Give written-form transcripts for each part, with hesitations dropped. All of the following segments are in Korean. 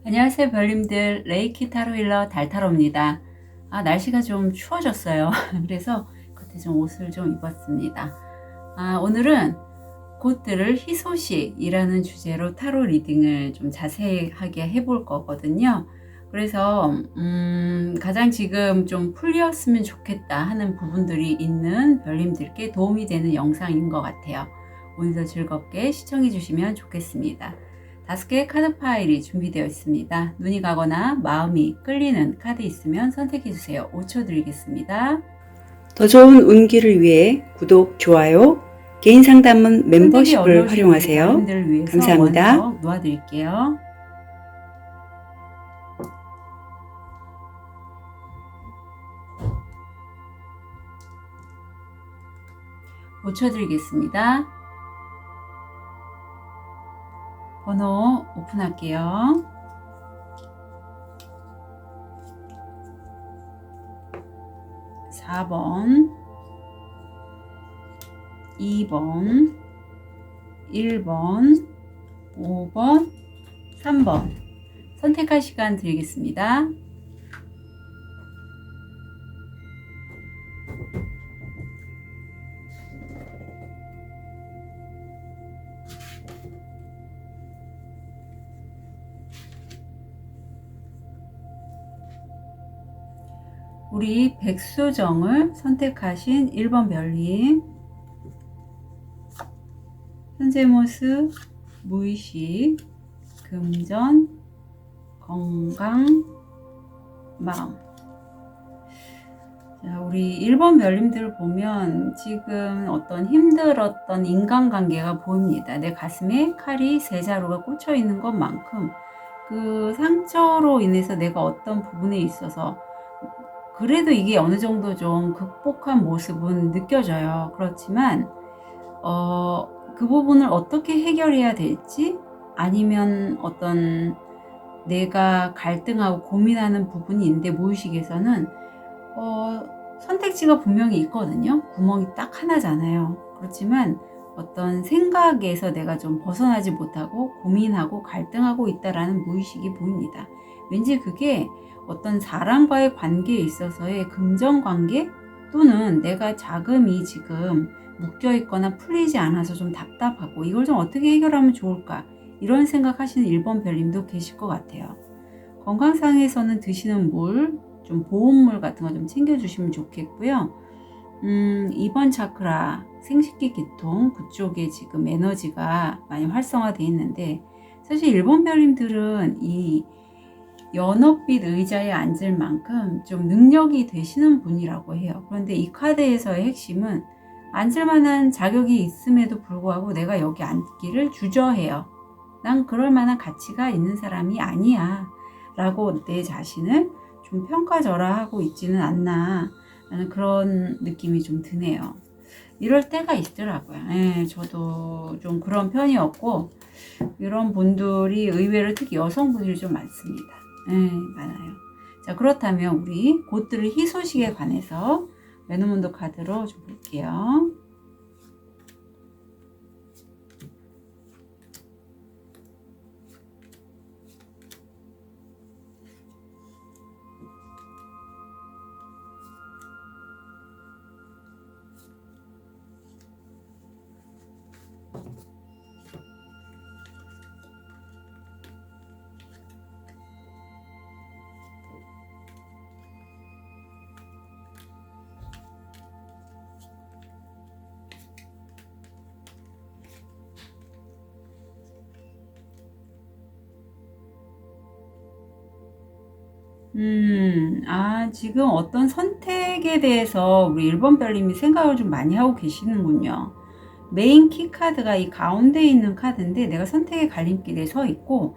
안녕하세요 별님들, 레이키 타로 힐러 달타로입니다. 날씨가 좀 추워졌어요. 그래서 겉에 좀 옷을 좀 입었습니다. 오늘은 곧들을 희소식이라는 주제로 타로 리딩을 좀 자세하게 해볼 거거든요. 그래서 가장 지금 좀 풀렸으면 좋겠다 하는 부분들이 있는 별님들께 도움이 되는 영상인 것 같아요. 오늘도 즐겁게 시청해 주시면 좋겠습니다. 5개의 카드 파일이 준비되어 있습니다. 눈이 가거나 마음이 끌리는 카드 있으면 선택해 주세요. 5초 드리겠습니다. 더 좋은 운기를 위해 구독, 좋아요, 개인 상담은 멤버십을 활용하세요. 감사합니다. 놓아드릴게요. 고쳐드리겠습니다. 번호 오픈할게요. 4번, 2번, 1번, 5번, 3번 선택할 시간 드리겠습니다. 우리 백수정을 선택하신 1번 별님, 현재 모습, 무의식, 금전, 건강, 마음. 자, 우리 1번 별님들을 보면 지금 어떤 힘들었던 인간관계가 보입니다. 내 가슴에 칼이 3자루가 꽂혀 있는 것만큼 그 상처로 인해서 내가 어떤 부분에 있어서 그래도 이게 어느 정도 좀 극복한 모습은 느껴져요. 그렇지만 그 부분을 어떻게 해결해야 될지, 아니면 어떤 내가 갈등하고 고민하는 부분이 있는데 무의식에서는 선택지가 분명히 있거든요. 구멍이 딱 하나잖아요. 그렇지만 어떤 생각에서 내가 좀 벗어나지 못하고 고민하고 갈등하고 있다라는 무의식이 보입니다. 왠지 그게 어떤 사람과의 관계에 있어서의 금전관계, 또는 내가 자금이 지금 묶여 있거나 풀리지 않아서 좀 답답하고 이걸 좀 어떻게 해결하면 좋을까, 이런 생각하시는 1번 별님도 계실 것 같아요. 건강상에서는 드시는 물, 좀 보온물 같은 거 좀 챙겨주시면 좋겠고요. 2번 차크라, 생식기 계통, 그쪽에 지금 에너지가 많이 활성화되어 있는데, 사실 1번 별님들은 이 연어빛 의자에 앉을 만큼 좀 능력이 되시는 분이라고 해요. 그런데 이 카드에서의 핵심은 앉을 만한 자격이 있음에도 불구하고 내가 여기 앉기를 주저해요. 난 그럴 만한 가치가 있는 사람이 아니야 라고 내 자신을 좀 평가절하하고 있지는 않나 라는 그런 느낌이 좀 드네요. 이럴 때가 있더라고요. 저도 좀 그런 편이었고, 이런 분들이 의외로 특히 여성분들이 좀 많습니다. 많아요. 자, 그렇다면 우리 곧들을 희소식에 관해서 레노몬드 카드로 좀 볼게요. 지금 어떤 선택에 대해서 우리 1번 별님이 생각을 좀 많이 하고 계시는군요. 메인 키 카드가 이 가운데 있는 카드인데, 내가 선택의 갈림길에 서 있고,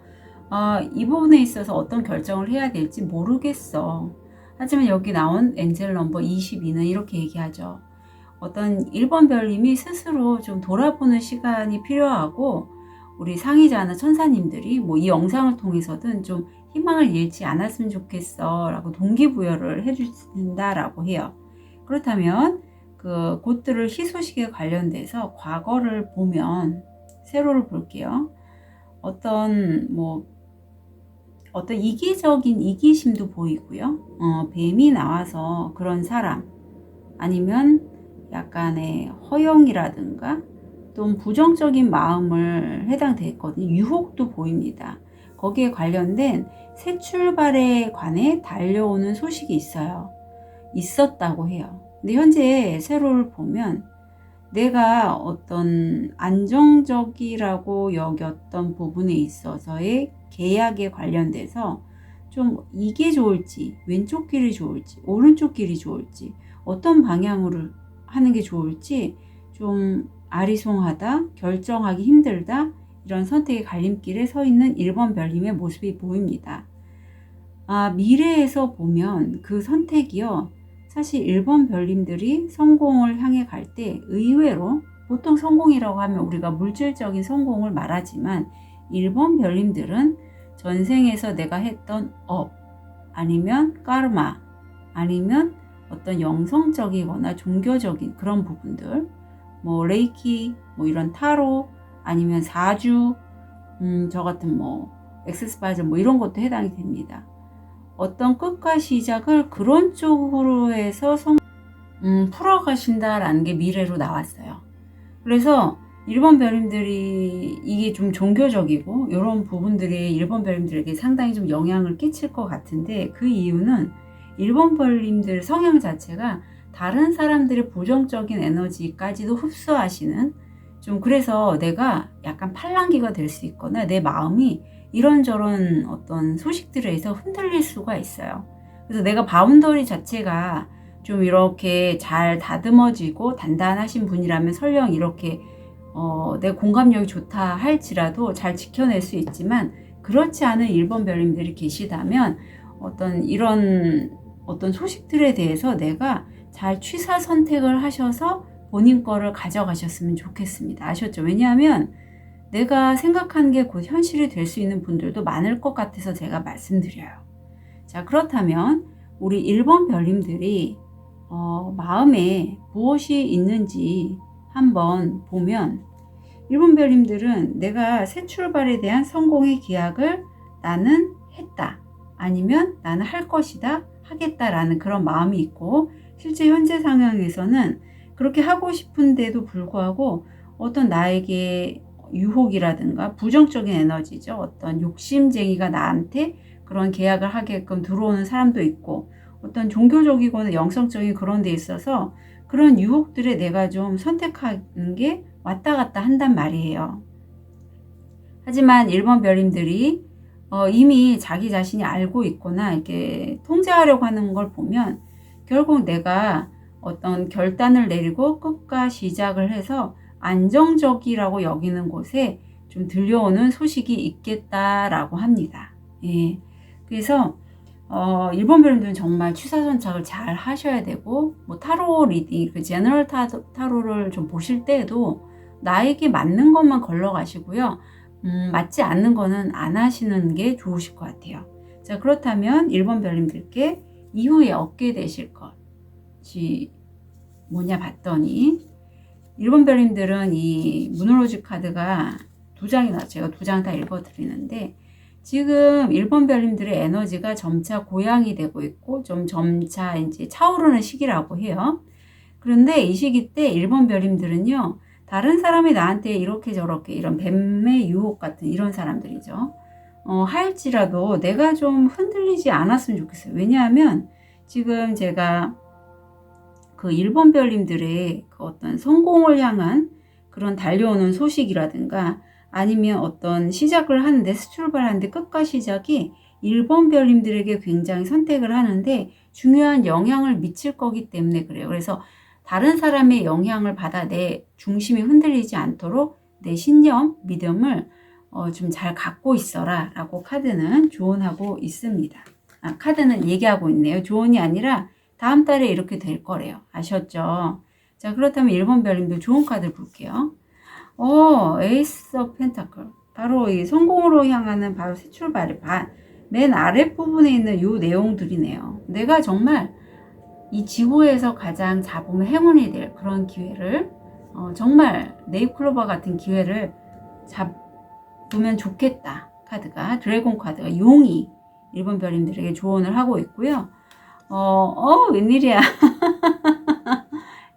이 부분에 있어서 어떤 결정을 해야 될지 모르겠어. 하지만 여기 나온 엔젤 넘버 22는 이렇게 얘기하죠. 어떤 1번 별님이 스스로 좀 돌아보는 시간이 필요하고, 우리 상의자나 천사님들이 뭐 이 영상을 통해서든 좀 희망을 잃지 않았으면 좋겠어 라고 동기부여를 해주신다 라고 해요. 그렇다면 그 곧들을 희소식에 관련돼서 과거를 보면, 세로를 볼게요. 어떤 뭐 어떤 이기적인 이기심도 보이고요. 뱀이 나와서 그런 사람, 아니면 약간의 허영이라든가 또 부정적인 마음을 해당됐거든요. 유혹도 보입니다. 거기에 관련된 새 출발에 관해 달려오는 소식이 있었다고 해요. 근데 현재 세로를 보면 내가 어떤 안정적이라고 여겼던 부분에 있어서의 계약에 관련돼서 좀 이게 좋을지, 왼쪽 길이 좋을지, 오른쪽 길이 좋을지, 어떤 방향으로 하는 게 좋을지 좀 아리송하다, 결정하기 힘들다, 이런 선택의 갈림길에 서 있는 1번 별님의 모습이 보입니다. 미래에서 보면 그 선택이요, 사실 1번 별님들이 성공을 향해 갈 때 의외로, 보통 성공이라고 하면 우리가 물질적인 성공을 말하지만 1번 별님들은 전생에서 내가 했던 업, 아니면 까르마, 아니면 어떤 영성적이거나 종교적인 그런 부분들, 뭐 레이키, 뭐 이런 타로, 아니면 사주, 저 같은 뭐 엑스스파이저 뭐 이런 것도 해당이 됩니다. 어떤 끝과 시작을 그런 쪽으로 해서 풀어가신다라는 게 미래로 나왔어요. 그래서 1번 별님들이 이게 좀 종교적이고 이런 부분들이 1번 별님들에게 상당히 좀 영향을 끼칠 것 같은데, 그 이유는 1번 별님들 성향 자체가 다른 사람들의 부정적인 에너지까지도 흡수하시는, 좀 그래서 내가 약간 팔랑귀가 될 수 있거나 내 마음이 이런저런 어떤 소식들에 의해서 흔들릴 수가 있어요. 그래서 내가 바운더리 자체가 좀 이렇게 잘 다듬어지고 단단하신 분이라면 설령 이렇게 내 공감력이 좋다 할지라도 잘 지켜낼 수 있지만, 그렇지 않은 1번 별님들이 계시다면 이런 어떤 소식들에 대해서 내가 잘 취사 선택을 하셔서 본인 거를 가져가셨으면 좋겠습니다. 아셨죠? 왜냐하면 내가 생각하는 게 곧 현실이 될 수 있는 분들도 많을 것 같아서 제가 말씀드려요. 자, 그렇다면 우리 1번 별님들이 마음에 무엇이 있는지 한번 보면, 1번 별님들은 내가 새 출발에 대한 성공의 기약을 나는 했다, 아니면 나는 할 것이다, 하겠다라는 그런 마음이 있고, 실제 현재 상황에서는 그렇게 하고 싶은데도 불구하고 어떤 나에게 유혹이라든가 부정적인 에너지죠, 어떤 욕심쟁이가 나한테 그런 계약을 하게끔 들어오는 사람도 있고, 어떤 종교적이거나 영성적인 그런 데 있어서 그런 유혹들에 내가 좀 선택하는 게 왔다 갔다 한단 말이에요. 하지만 1번 별님들이 이미 자기 자신이 알고 있거나 이렇게 통제하려고 하는 걸 보면, 결국 내가 어떤 결단을 내리고 끝과 시작을 해서 안정적이라고 여기는 곳에 좀 들려오는 소식이 있겠다라고 합니다. 예. 그래서 1번 별님들은 정말 취사선착을 잘 하셔야 되고, 뭐 타로 리딩, 그 제너럴 타로를 좀 보실 때에도 나에게 맞는 것만 걸러 가시고요. 맞지 않는 거는 안 하시는 게 좋으실 것 같아요. 자, 그렇다면 1번 별님들께 이후에 얻게 되실 것이 뭐냐 봤더니, 1번 별님들은 이 무너로지 카드가 2장이 나왔죠. 제가 2장 다 읽어드리는데, 지금 1번 별님들의 에너지가 점차 고양이 되고 있고 좀 점차 이제 차오르는 시기라고 해요. 그런데 이 시기 때 1번 별님들은요, 다른 사람이 나한테 이렇게 저렇게 이런 뱀의 유혹 같은 이런 사람들이죠. 할지라도 내가 좀 흔들리지 않았으면 좋겠어요. 왜냐하면 지금 제가 그 1번 별님들의 그 어떤 성공을 향한 그런 달려오는 소식이라든가, 아니면 어떤 시작을 하는데, 출발하는데 끝과 시작이 1번 별님들에게 굉장히 선택을 하는데 중요한 영향을 미칠 거기 때문에 그래요. 그래서 다른 사람의 영향을 받아 내 중심이 흔들리지 않도록 내 신념, 믿음을 좀 잘 갖고 있어라 라고 카드는 조언하고 있습니다. 카드는 얘기하고 있네요. 조언이 아니라 다음 달에 이렇게 될 거래요. 아셨죠? 자, 그렇다면 1번 별님들 좋은 카드를 볼게요. 에이스 오브 펜타클. 바로 이 성공으로 향하는 바로 새 출발의 맨 아랫부분에 있는 이 내용들이네요. 내가 정말 이 지구에서 가장 잡으면 행운이 될 그런 기회를, 정말 네잎클로버 같은 기회를 잡으면 좋겠다. 카드가 드래곤 카드가 용이 1번 별님들에게 조언을 하고 있고요. 웬일이야.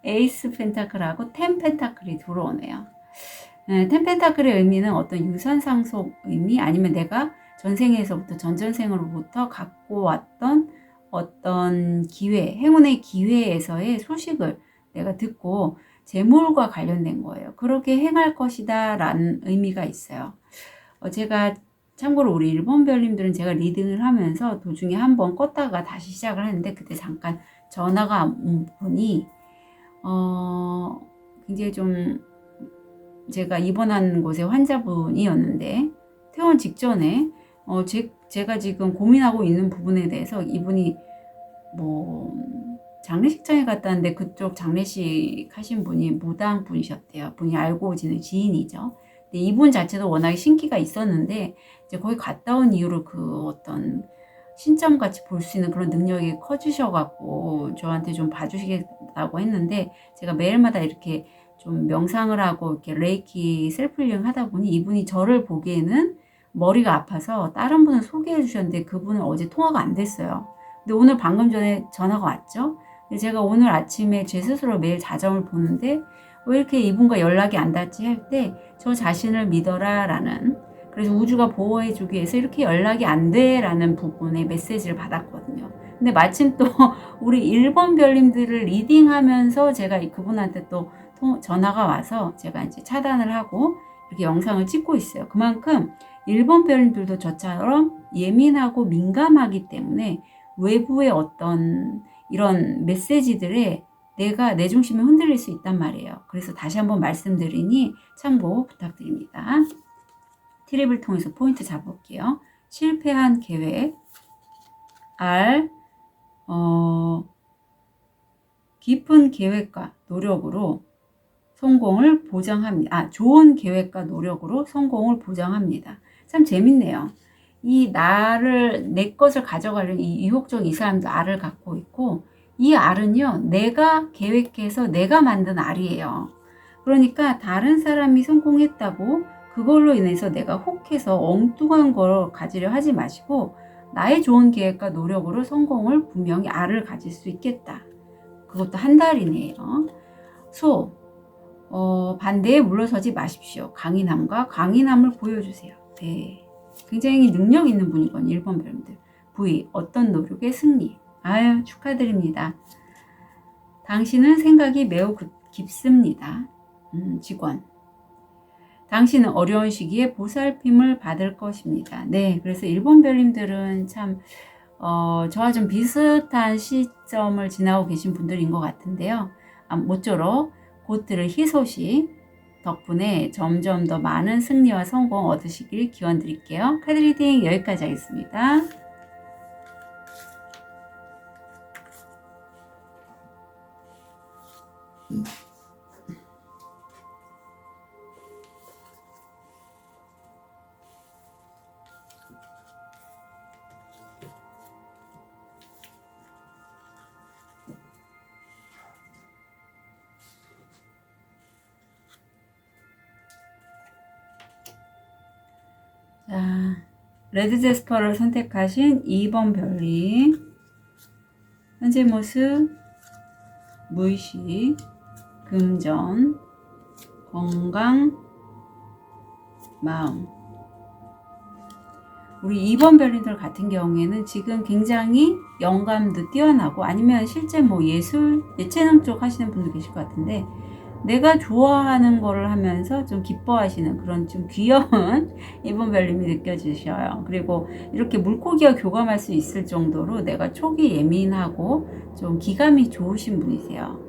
에이스 펜타클하고 텐 펜타클이 들어오네요. 네, 텐 펜타클의 의미는 어떤 유산 상속 의미, 아니면 내가 전생에서부터 전전생으로부터 갖고 왔던 어떤 기회, 행운의 기회에서의 소식을 내가 듣고 재물과 관련된 거예요. 그렇게 행할 것이다 라는 의미가 있어요. 제가 참고로 우리 1번 별님들은 제가 리딩을 하면서 도중에 한번 껐다가 다시 시작을 했는데, 그때 잠깐 전화가 온 분이 굉장히 좀 제가 입원한 곳의 환자분이었는데, 퇴원 직전에 제가 지금 고민하고 있는 부분에 대해서 이분이 뭐 장례식장에 갔다는데, 그쪽 장례식 하신 분이 무당 분이셨대요. 분이 알고 지는 지인이죠. 근데 이분 자체도 워낙에 신기가 있었는데, 이제 거기 갔다 온 이후로 그 어떤 신점같이 볼 수 있는 그런 능력이 커지셔갖고 저한테 좀 봐주시겠다고 했는데, 제가 매일마다 이렇게 좀 명상을 하고 이렇게 레이키 셀프힐링 하다 보니 이분이 저를 보기에는 머리가 아파서 다른 분을 소개해 주셨는데, 그분은 어제 통화가 안 됐어요. 근데 오늘 방금 전에 전화가 왔죠. 근데 제가 오늘 아침에 제 스스로 매일 자정을 보는데, 왜 이렇게 이분과 연락이 안 닿지 할 때 저 자신을 믿어라 라는, 그래서 우주가 보호해 주기 위해서 이렇게 연락이 안 돼 라는 부분의 메시지를 받았거든요. 근데 마침 또 우리 1번 별님들을 리딩하면서 제가 그분한테 또 전화가 와서 제가 이제 차단을 하고 이렇게 영상을 찍고 있어요. 그만큼 1번 별님들도 저처럼 예민하고 민감하기 때문에 외부의 어떤 이런 메시지들에 내 중심이 흔들릴 수 있단 말이에요. 그래서 다시 한번 말씀드리니 참고 부탁드립니다. 트립을 통해서 포인트 잡아볼게요. 실패한 계획, R, 깊은 계획과 노력으로 성공을 보장합니다. 좋은 계획과 노력으로 성공을 보장합니다. 참 재밌네요. 이 내 것을 가져가려는 이 유혹적 이 사람도 R을 갖고 있고, 이 R은요, 내가 계획해서 내가 만든 R이에요. 그러니까 다른 사람이 성공했다고 그걸로 인해서 내가 혹해서 엉뚱한 걸 가지려 하지 마시고, 나의 좋은 계획과 노력으로 성공을 분명히 R을 가질 수 있겠다. 그것도 한 달이네요. 반대에 물러서지 마십시오. 강인함을 보여주세요. 네. 굉장히 능력 있는 분이거든요. 1번 별님들. V, 어떤 노력의 승리. 아유, 축하드립니다. 당신은 생각이 매우 깊습니다. 직원. 당신은 어려운 시기에 보살핌을 받을 것입니다. 네, 그래서 1번 별님들은 참 저와 좀 비슷한 시점을 지나고 계신 분들인 것 같은데요. 모쪼록 곧 들을 희소식 덕분에 점점 더 많은 승리와 성공 얻으시길 기원 드릴게요. 카드 리딩 여기까지 하겠습니다. 자, 레드 제스퍼를 선택하신 2번 별님. 현재 모습, 무의식, 금전, 건강, 마음. 우리 2번 별님들 같은 경우에는 지금 굉장히 영감도 뛰어나고, 아니면 실제 뭐 예술, 예체능 쪽 하시는 분도 계실 것 같은데, 내가 좋아하는 거를 하면서 좀 기뻐하시는 그런 좀 귀여운 2번 별님이 느껴지셔요. 그리고 이렇게 물고기와 교감할 수 있을 정도로 내가 촉이 예민하고 좀 기감이 좋으신 분이세요.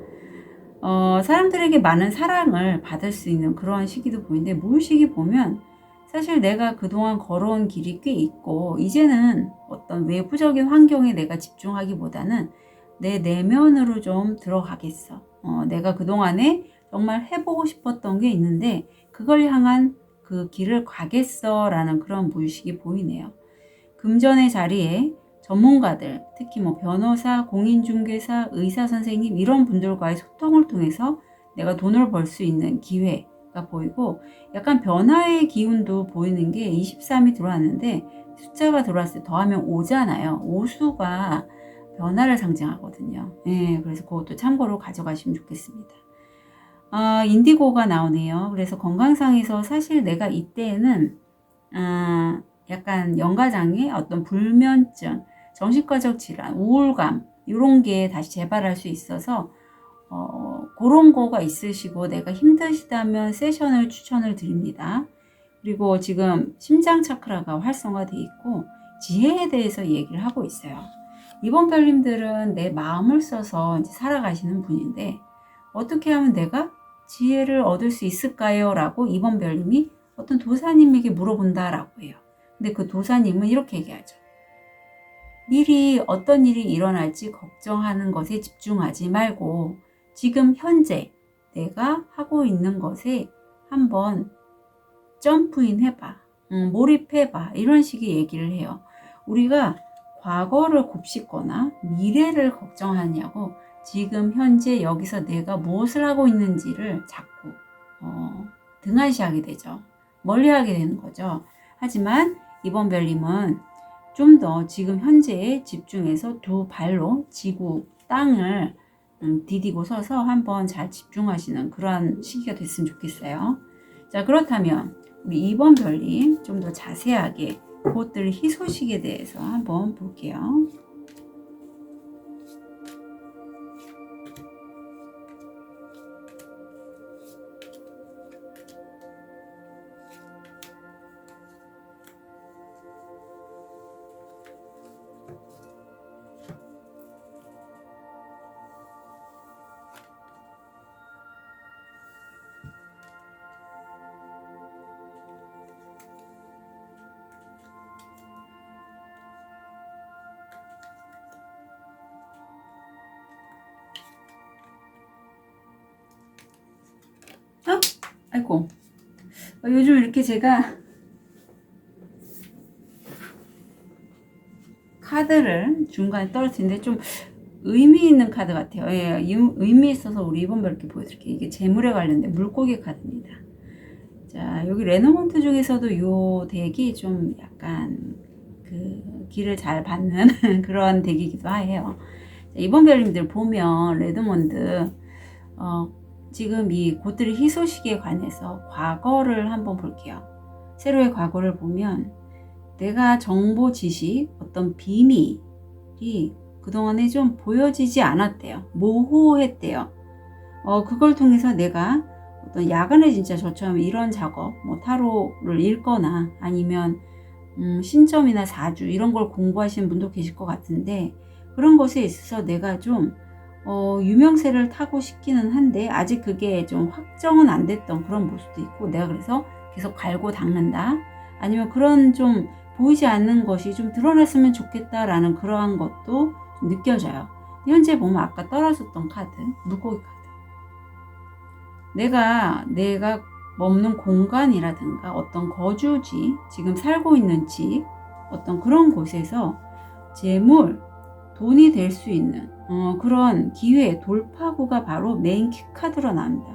사람들에게 많은 사랑을 받을 수 있는 그러한 시기도 보이는데, 무의식이 보면 사실 내가 그동안 걸어온 길이 꽤 있고, 이제는 어떤 외부적인 환경에 내가 집중하기보다는 내 내면으로 좀 들어가겠어. 내가 그동안에 정말 해보고 싶었던 게 있는데 그걸 향한 그 길을 가겠어 라는 그런 무의식이 보이네요. 금전의 자리에 전문가들, 특히 뭐 변호사, 공인중개사, 의사 선생님 이런 분들과의 소통을 통해서 내가 돈을 벌 수 있는 기회가 보이고, 약간 변화의 기운도 보이는 게 23이 들어왔는데, 숫자가 들어왔을 때 더하면 5잖아요. 오수가 변화를 상징하거든요. 네, 그래서 그것도 참고로 가져가시면 좋겠습니다. 인디고가 나오네요. 그래서 건강상에서 사실 내가 이때는 약간 연가장애, 어떤 불면증, 정신과적 질환, 우울감 이런 게 다시 재발할 수 있어서 그런 거가 있으시고 내가 힘드시다면 세션을 추천을 드립니다. 그리고 지금 심장 차크라가 활성화되어 있고 지혜에 대해서 얘기를 하고 있어요. 이번 별님들은 내 마음을 써서 이제 살아가시는 분인데 어떻게 하면 내가 지혜를 얻을 수 있을까요? 라고 이번 별님이 어떤 도사님에게 물어본다라고 해요. 근데 그 도사님은 이렇게 얘기하죠. 미리 어떤 일이 일어날지 걱정하는 것에 집중하지 말고 지금 현재 내가 하고 있는 것에 한번 점프인 해봐. 몰입해봐. 이런 식의 얘기를 해요. 우리가 과거를 곱씹거나 미래를 걱정하냐고 지금 현재 여기서 내가 무엇을 하고 있는지를 자꾸 등한시하게 되죠. 멀리하게 되는 거죠. 하지만 이번 별님은 좀 더 지금 현재에 집중해서 두 발로 지구, 땅을 디디고 서서 한번 잘 집중하시는 그런 시기가 됐으면 좋겠어요. 자, 그렇다면 우리 이번 별님 좀 더 자세하게 그것들 희소식에 대해서 한번 볼게요. 아이고, 요즘 이렇게 제가 카드를 중간에 떨어뜨리는데 좀 의미 있는 카드 같아요. 예, 의미 있어서 우리 이번 별 이렇게 보여드릴게요. 이게 재물에 관련된 물고기 카드입니다. 자, 여기 레노먼트 중에서도 요 덱이 좀 약간 그 길을 잘 받는 그런 덱이기도 해요. 자, 이번 별님들 보면 레드몬드 지금 이 곧들의 희소식에 관해서 과거를 한번 볼게요. 세로의 과거를 보면 내가 정보, 지식, 어떤 비밀이 그동안에 좀 보여지지 않았대요. 모호했대요. 그걸 통해서 내가 어떤 야간에 진짜 저처럼 이런 작업, 뭐 타로를 읽거나 아니면 신점이나 사주 이런 걸 공부하시는 분도 계실 것 같은데 그런 것에 있어서 내가 좀 유명세를 타고 싶기는 한데 아직 그게 좀 확정은 안 됐던 그런 모습도 있고 내가 그래서 계속 갈고 닦는다 아니면 그런 좀 보이지 않는 것이 좀 드러났으면 좋겠다라는 그러한 것도 좀 느껴져요. 현재 보면 아까 떨어졌던 카드 물고기 카드 내가 머무는 공간이라든가 어떤 거주지 지금 살고 있는 집 어떤 그런 곳에서 재물 돈이 될 수 있는 그런 기회, 돌파구가 바로 메인 키카드로 나옵니다.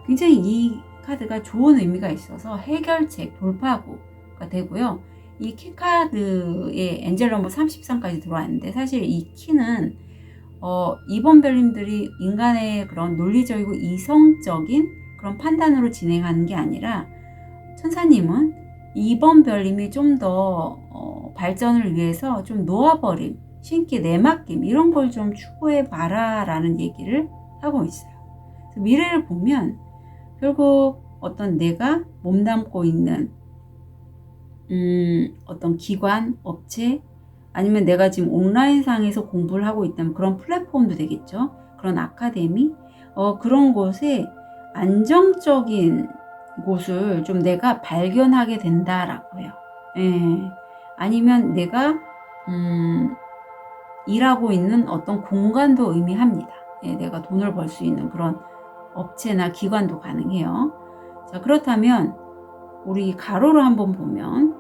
굉장히 이 카드가 좋은 의미가 있어서 해결책, 돌파구가 되고요. 이 키카드에 엔젤 넘버 33까지 들어왔는데 사실 이 키는 이번 별님들이 인간의 그런 논리적이고 이성적인 그런 판단으로 진행하는 게 아니라 천사님은 이번 별님이 좀 더 발전을 위해서 좀 놓아버림 신기 내맡김 이런 걸 좀 추구해 봐라 라는 얘기를 하고 있어요. 그래서 미래를 보면 결국 어떤 내가 몸담고 있는 어떤 기관, 업체 아니면 내가 지금 온라인상에서 공부를 하고 있다면 그런 플랫폼도 되겠죠. 그런 아카데미 그런 곳에 안정적인 곳을 좀 내가 발견하게 된다라고 해요. 예. 아니면 내가 일하고 있는 어떤 공간도 의미합니다. 예, 내가 돈을 벌 수 있는 그런 업체나 기관도 가능해요. 자, 그렇다면 우리 가로로 한번 보면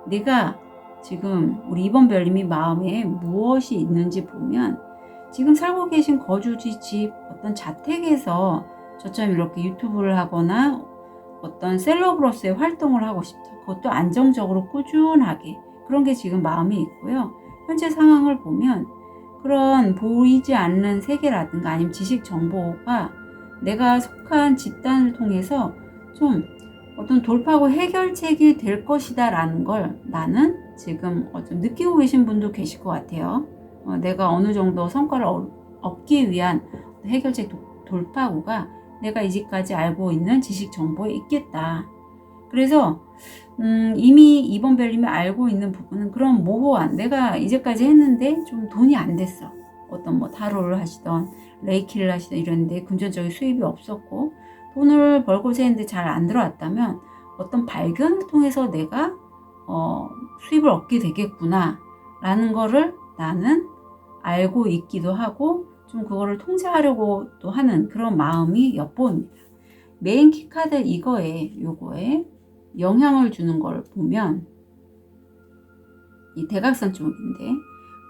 내가 지금 우리 이번 별님이 마음에 무엇이 있는지 보면 지금 살고 계신 거주지, 집, 어떤 자택에서 저처럼 이렇게 유튜브를 하거나 어떤 셀러브로서의 활동을 하고 싶죠. 그것도 안정적으로 꾸준하게 그런 게 지금 마음이 있고요. 현재 상황을 보면 그런 보이지 않는 세계라든가 아니면 지식 정보가 내가 속한 집단을 통해서 좀 어떤 돌파하고 해결책이 될 것이다 라는 걸 나는 지금 좀 느끼고 계신 분도 계실 것 같아요. 내가 어느 정도 성과를 얻기 위한 해결책 돌파구가 내가 이제까지 알고 있는 지식 정보에 있겠다. 그래서 이미 이번 별님이 알고 있는 부분은 그런 모호한 내가 이제까지 했는데 좀 돈이 안 됐어. 어떤 뭐 타로를 하시던 레이키를 하시던 이런데 금전적인 수입이 없었고 돈을 벌고자 했는데 잘 안 들어왔다면 어떤 발견을 통해서 내가 수입을 얻게 되겠구나 라는 거를 나는 알고 있기도 하고 좀 그거를 통제하려고 또 하는 그런 마음이 엿보입니다. 메인 키카드 요거에 영향을 주는 걸 보면 이 대각선 쪽인데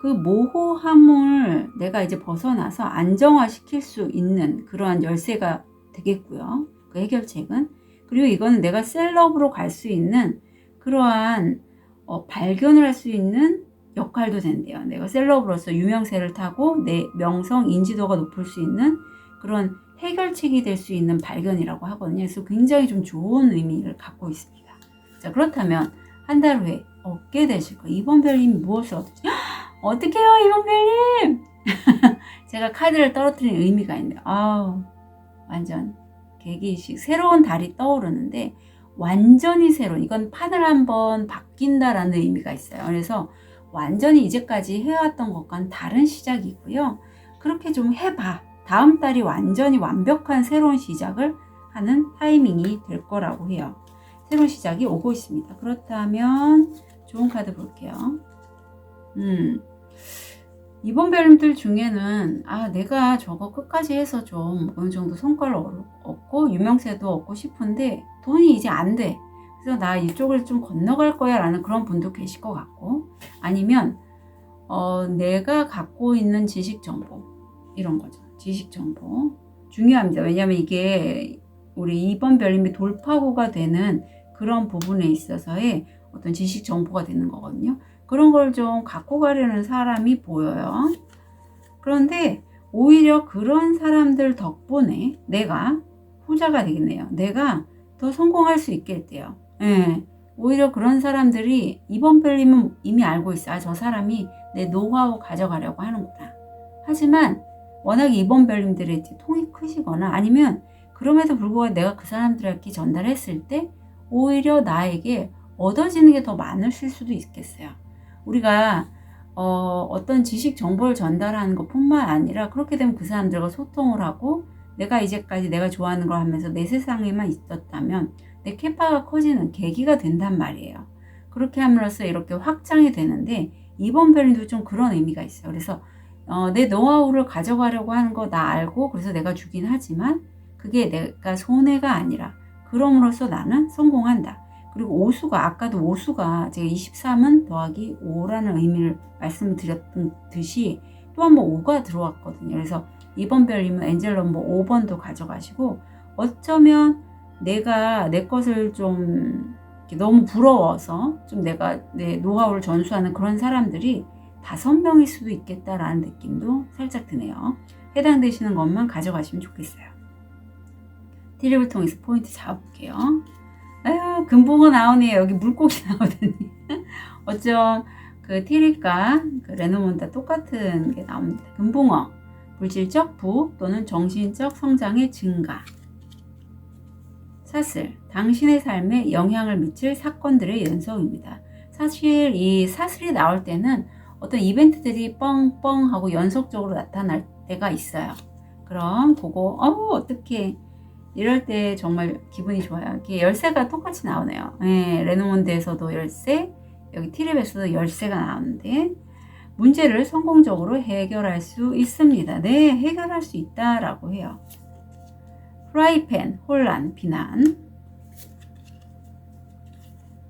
그 모호함을 내가 이제 벗어나서 안정화시킬 수 있는 그러한 열쇠가 되겠고요. 그 해결책은. 그리고 이거는 내가 셀럽으로 갈 수 있는 그러한 발견을 할 수 있는 역할도 된대요. 내가 셀럽으로서 유명세를 타고 내 명성, 인지도가 높을 수 있는 그런 해결책이 될 수 있는 발견이라고 하거든요. 그래서 굉장히 좀 좋은 의미를 갖고 있습니다. 자, 그렇다면 한 달 후에 얻게 되실 거 이번 별님 무엇을 얻으시? 어떡해요 이번 별님? 제가 카드를 떨어뜨린 의미가 있네요. 아우 완전 계기식 새로운 달이 떠오르는데 완전히 새로운 이건 판을 한번 바뀐다라는 의미가 있어요. 그래서 완전히 이제까지 해왔던 것과는 다른 시작이고요. 그렇게 좀 해봐. 다음 달이 완전히 완벽한 새로운 시작을 하는 타이밍이 될 거라고 해요. 새로운 시작이 오고 있습니다. 그렇다면 좋은 카드 볼게요. 이번 별님들 중에는 내가 저거 끝까지 해서 좀 어느 정도 성과를 얻고 유명세도 얻고 싶은데 돈이 이제 안 돼. 그래서 나 이쪽을 좀 건너갈 거야 라는 그런 분도 계실 것 같고 아니면 내가 갖고 있는 지식 정보 이런 거죠. 지식 정보 중요합니다. 왜냐하면 이게 우리 이번 별님이 돌파구가 되는 그런 부분에 있어서의 어떤 지식 정보가 되는 거거든요. 그런 걸 좀 갖고 가려는 사람이 보여요. 그런데 오히려 그런 사람들 덕분에 내가 후자가 되겠네요. 내가 더 성공할 수 있겠대요. 예. 오히려 그런 사람들이 이번 별님은 이미 알고 있어. 저 사람이 내 노하우 가져가려고 하는구나. 하지만 워낙 이번 별님들의 통이 크시거나 아니면 그럼에도 불구하고 내가 그 사람들에게 전달했을 때 오히려 나에게 얻어지는 게 더 많으실 수도 있겠어요. 우리가 어떤 지식 정보를 전달하는 것뿐만 아니라 그렇게 되면 그 사람들과 소통을 하고 내가 이제까지 내가 좋아하는 걸 하면서 내 세상에만 있었다면 내 캐파가 커지는 계기가 된단 말이에요. 그렇게 함으로써 이렇게 확장이 되는데 이번 별님도 좀 그런 의미가 있어요. 그래서 내 노하우를 가져가려고 하는 거 나 알고 그래서 내가 주긴 하지만 그게 내가 손해가 아니라 그럼으로써 나는 성공한다. 그리고 오수가 아까도 오수가 제가 23은 더하기 5라는 의미를 말씀드렸듯이 또 한 번 5가 들어왔거든요. 그래서 이번 별님은 엔젤 넘버 5번도 가져가시고 어쩌면 내가 내 것을 좀 너무 부러워서 좀 내가 내 노하우를 전수하는 그런 사람들이 5명일 수도 있겠다라는 느낌도 살짝 드네요. 해당되시는 것만 가져가시면 좋겠어요. 티립을 통해서 포인트 잡아볼게요. 아유, 금붕어 나오네요. 여기 물고기 나오더니. 어쩜 그 티립과 그 레노몬다 똑같은 게 나옵니다. 금붕어, 물질적 부흥 또는 정신적 성장의 증가. 사슬, 당신의 삶에 영향을 미칠 사건들의 연속입니다. 사실 이 사슬이 나올 때는 어떤 이벤트들이 뻥뻥 하고 연속적으로 나타날 때가 있어요. 그럼 그거 어떡해. 이럴 때 정말 기분이 좋아요. 이렇게 열쇠가 똑같이 나오네요. 네, 레노몬드에서도 열쇠, 여기 티립에서도 열쇠가 나오는데 문제를 성공적으로 해결할 수 있습니다. 네, 해결할 수 있다라고 해요. 프라이팬, 혼란, 비난.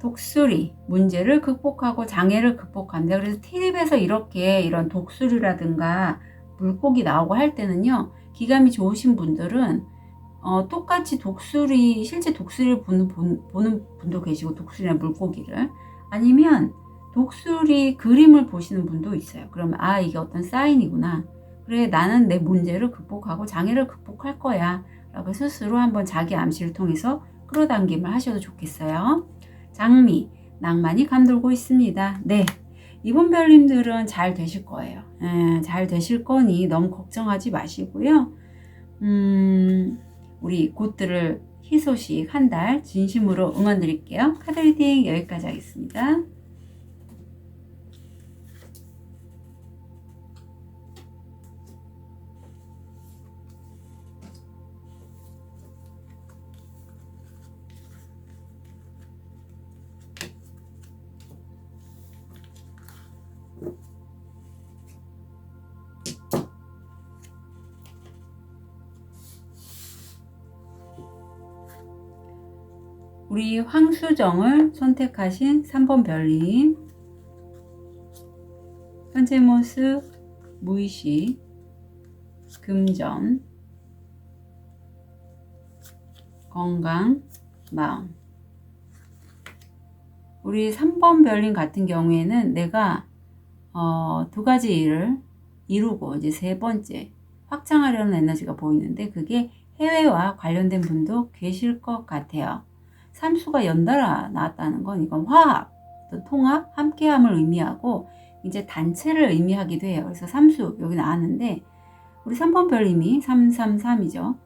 독수리, 문제를 극복하고 장애를 극복한다. 그래서 티립에서 이렇게 이런 독수리라든가 물고기 나오고 할 때는요, 기감이 좋으신 분들은 똑같이 실제 독수리를 보는 분도 계시고, 독수리나 물고기를. 아니면 독수리 그림을 보시는 분도 있어요. 그러면 이게 어떤 사인이구나. 그래, 나는 내 문제를 극복하고 장애를 극복할 거야 라고 스스로 한번 자기 암시를 통해서 끌어당김을 하셔도 좋겠어요. 장미, 낭만이 감돌고 있습니다. 네, 이번 별님들은 잘 되실 거예요. 잘 되실 거니 너무 걱정하지 마시고요. 우리 곧들을 희소식 한 달 진심으로 응원 드릴게요. 카드 리딩 여기까지 하겠습니다. 우리 황수정을 선택하신 3번 별님, 현재 모습, 무의식, 금전, 건강, 마음. 우리 3번 별님 같은 경우에는 내가 두 가지 일을 이루고 이제 세 번째 확장하려는 에너지가 보이는데, 그게 해외와 관련된 분도 계실 것 같아요. 삼수가 연달아 나왔다는 건 이건 화합, 통합, 함께함을 의미하고 이제 단체를 의미하기도 해요. 그래서 삼수 여기 나왔는데, 우리 3번 별님이 333이죠.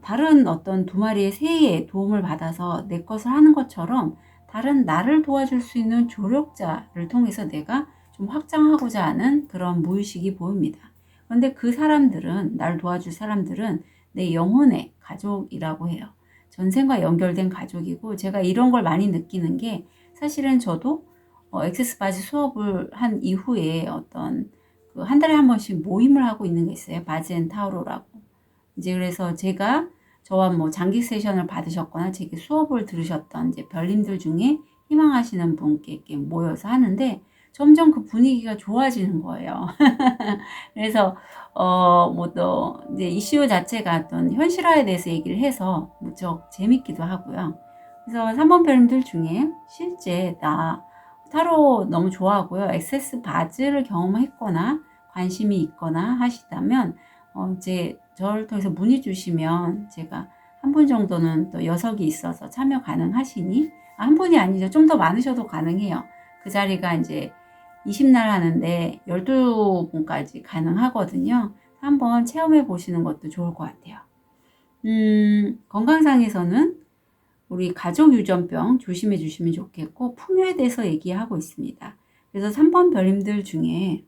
다른 어떤 두 마리의 새의 도움을 받아서 내 것을 하는 것처럼 다른 나를 도와줄 수 있는 조력자를 통해서 내가 좀 확장하고자 하는 그런 무의식이 보입니다. 그런데 그 사람들은, 나를 도와줄 사람들은 내 영혼의 가족이라고 해요. 전생과 연결된 가족이고, 제가 이런 걸 많이 느끼는 게, 사실은 저도 액세스 바지 수업을 한 이후에 어떤 한 달에 한 번씩 모임을 하고 있는 게 있어요. 바지 앤 타오로라고. 이제 그래서 제가 저와 뭐 장기 세션을 받으셨거나 제게 수업을 들으셨던 이제 별님들 중에 희망하시는 분께 이렇게 모여서 하는데, 점점 그 분위기가 좋아지는 거예요. 그래서 뭐 또 이제 이슈 자체가 어떤 현실화에 대해서 얘기를 해서 무척 재밌기도 하고요. 그래서 3번 별님들 중에 실제 나 타로 너무 좋아하고요, 액세스 바즈를 경험했거나 관심이 있거나 하시다면 이제 저를 통해서 문의 주시면 제가 한 분 정도는 또 여석이 있어서 참여 가능하시니, 한 분이 아니죠, 좀 더 많으셔도 가능해요. 그 자리가 이제 20날 하는데 12분까지 가능하거든요. 한번 체험해 보시는 것도 좋을 것 같아요. 건강상에서는 우리 가족 유전병 조심해 주시면 좋겠고, 풍요에 대해서 얘기하고 있습니다. 그래서 3번 별님들 중에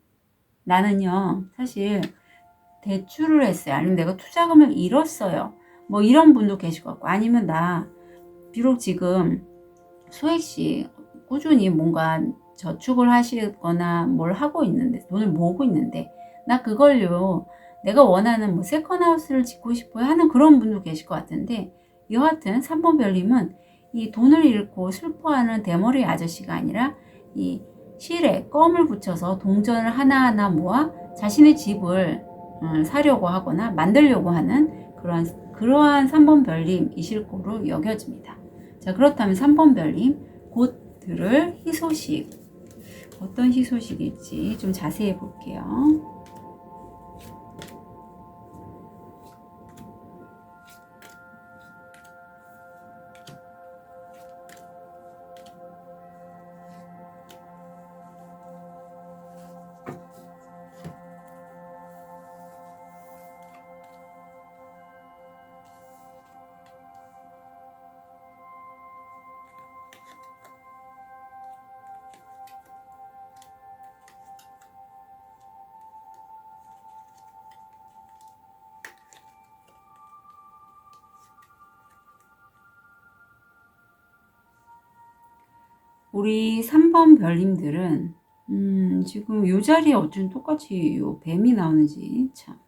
나는요, 사실 대출을 했어요. 아니면 내가 투자금을 잃었어요. 뭐 이런 분도 계실 것 같고, 아니면 나 비록 지금 소액씩 꾸준히 뭔가 저축을 하시거나 뭘 하고 있는데, 돈을 모으고 있는데, 나 그걸요, 내가 원하는 뭐 세컨하우스를 짓고 싶어요 하는 그런 분도 계실 것 같은데, 여하튼 3번 별님은 이 돈을 잃고 슬퍼하는 대머리 아저씨가 아니라 이 실에 껌을 붙여서 동전을 하나하나 모아 자신의 집을 사려고 하거나 만들려고 하는 그러한 3번 별님이실 거로 여겨집니다. 자, 그렇다면 3번 별님 곧 들을 희소식, 어떤 희소식일지 좀 자세히 볼게요. 우리 3번 별님들은 지금 이 자리에 어쩜 똑같이 요 뱀이 나오는지 참.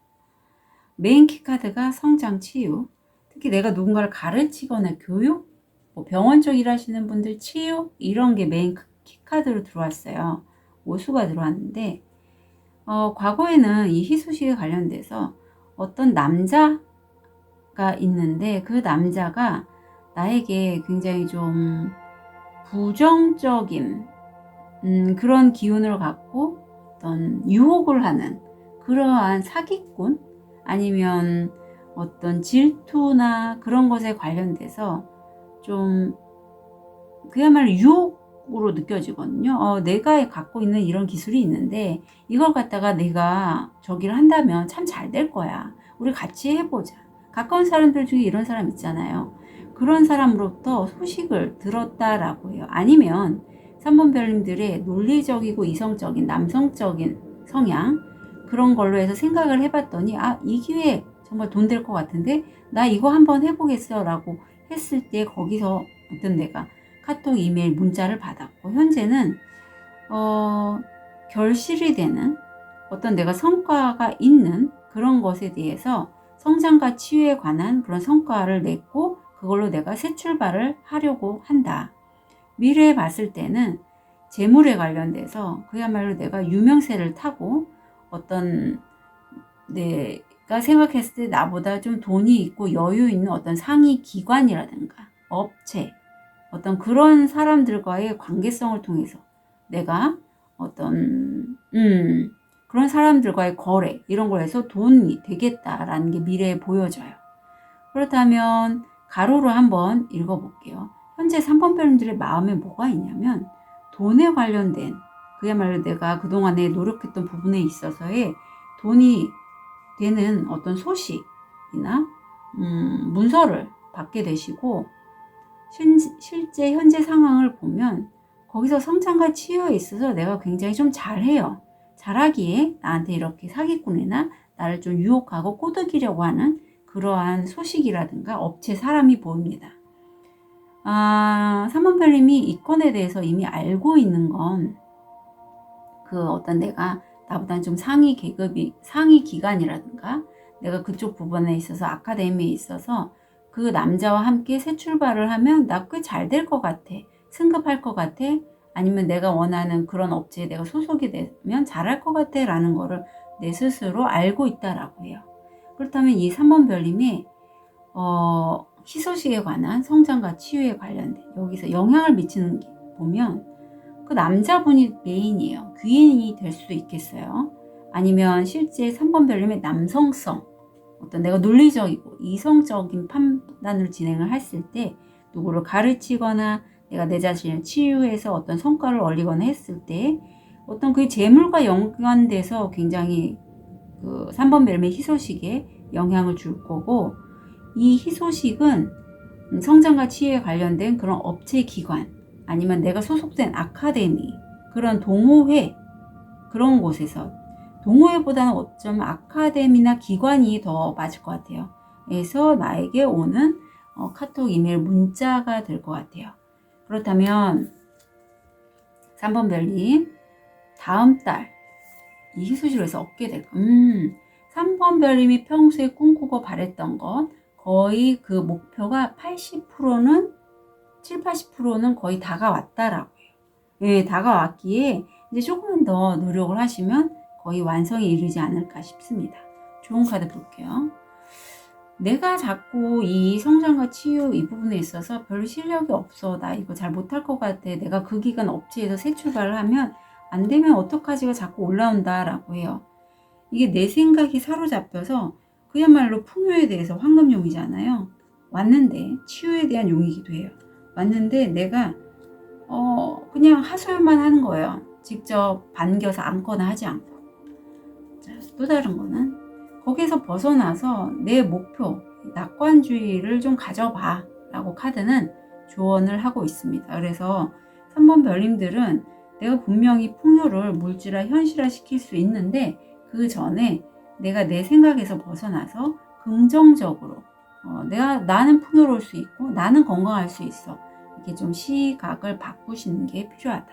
메인 키카드가 성장, 치유, 특히 내가 누군가를 가르치거나 교육, 뭐 병원 쪽 일하시는 분들 치유, 이런 게 메인 키카드로 들어왔어요. 오수가 들어왔는데, 과거에는 이 희소식에 관련돼서 어떤 남자와 있는데 그 남자가 나에게 굉장히 좀 부정적인 그런 기운을 갖고 어떤 유혹을 하는 그러한 사기꾼 아니면 어떤 질투나 그런 것에 관련돼서 좀 그야말로 유혹으로 느껴지거든요. 내가 갖고 있는 이런 기술이 있는데 이걸 갖다가 내가 저기를 한다면 참 잘 될 거야. 우리 같이 해보자. 가까운 사람들 중에 이런 사람 있잖아요. 그런 사람으로부터 소식을 들었다라고 해요. 아니면 3번 별님들의 논리적이고 이성적인 남성적인 성향 그런 걸로 해서 생각을 해봤더니 이 기회에 정말 돈 될 것 같은데 나 이거 한번 해보겠어 라고 했을 때 거기서 어떤 내가 카톡, 이메일, 문자를 받았고 현재는 결실이 되는 어떤 내가 성과가 있는 그런 것에 대해서 성장과 치유에 관한 그런 성과를 냈고 그걸로 내가 새 출발을 하려고 한다. 미래에 봤을 때는 재물에 관련돼서 그야말로 내가 유명세를 타고 어떤 내가 생각했을 때 나보다 좀 돈이 있고 여유 있는 어떤 상위 기관이라든가 업체 어떤 그런 사람들과의 관계성을 통해서 내가 어떤 그런 사람들과의 거래 이런 걸 해서 돈이 되겠다라는 게 미래에 보여져요. 그렇다면 가로로 한번 읽어볼게요. 현재 3번 별님들의 마음에 뭐가 있냐면 돈에 관련된 그야말로 내가 그동안에 노력했던 부분에 있어서의 돈이 되는 어떤 소식이나 문서를 받게 되시고 실제 현재 상황을 보면 거기서 성장과 치유에 있어서 내가 굉장히 좀 잘해요. 잘하기에 나한테 이렇게 사기꾼이나 나를 좀 유혹하고 꼬드기려고 하는 그러한 소식이라든가 업체 사람이 보입니다. 3번 별님이 이 건에 대해서 이미 알고 있는 건 그 어떤 내가 나보다는 좀 상위 계급이 상위 기관이라든가 내가 그쪽 부분에 있어서 아카데미에 있어서 그 남자와 함께 새 출발을 하면 나 꽤 잘 될 것 같아. 승급할 것 같아. 아니면 내가 원하는 그런 업체에 내가 소속이 되면 잘할 것 같아 라는 거를 내 스스로 알고 있다라고 해요. 그렇다면 이 3번 별님이 희소식에 관한 성장과 치유에 관련된 여기서 영향을 미치는 게 보면 그 남자분이 메인이에요. 귀인이 될 수도 있겠어요. 아니면 실제 3번 별님의 남성성 어떤 내가 논리적이고 이성적인 판단을 진행을 했을 때 누구를 가르치거나 내가 내 자신을 치유해서 어떤 성과를 얻거나 했을 때 어떤 그 재물과 연관돼서 굉장히 그 3번 별님의 희소식에 영향을 줄 거고 이 희소식은 성장과 치유에 관련된 그런 업체 기관 아니면 내가 소속된 아카데미 그런 동호회 그런 곳에서 동호회보다는 어쩌면 아카데미나 기관이 더 맞을 것 같아요. 그래서 나에게 오는 카톡, 이메일, 문자가 될 것 같아요. 그렇다면 3번 별님 다음 달 이 희소식에서 얻게 될까? 3번 별님이 평소에 꿈꾸고 바랬던 것 거의 그 목표가 80%는 70~80%는 거의 다가왔다라고 해요. 예, 다가왔기에 이제 조금만 더 노력을 하시면 거의 완성에 이르지 않을까 싶습니다. 좋은 카드 볼게요. 내가 자꾸 이 성장과 치유 이 부분에 있어서 별로 실력이 없어. 나 이거 잘 못할 것 같아. 내가 그 기간 업체에서 새 출발을 하면 안 되면 어떡하지가 자꾸 올라온다라고 해요. 이게 내 생각이 사로잡혀서 그야말로 풍요에 대해서 황금용이잖아요. 왔는데 치유에 대한 용이기도 해요. 왔는데 내가 그냥 하소연만 하는 거예요. 직접 반겨서 안거나 하지 않고. 자, 또 다른 거는 거기서 벗어나서 내 목표, 낙관주의를 좀 가져봐 라고 카드는 조언을 하고 있습니다. 그래서 3번 별님들은 내가 분명히 풍요를 물질화, 현실화 시킬 수 있는데 그 전에 내가 내 생각에서 벗어나서 긍정적으로 나는 풍요로울 수 있고 나는 건강할 수 있어. 이렇게 좀 시각을 바꾸시는 게 필요하다.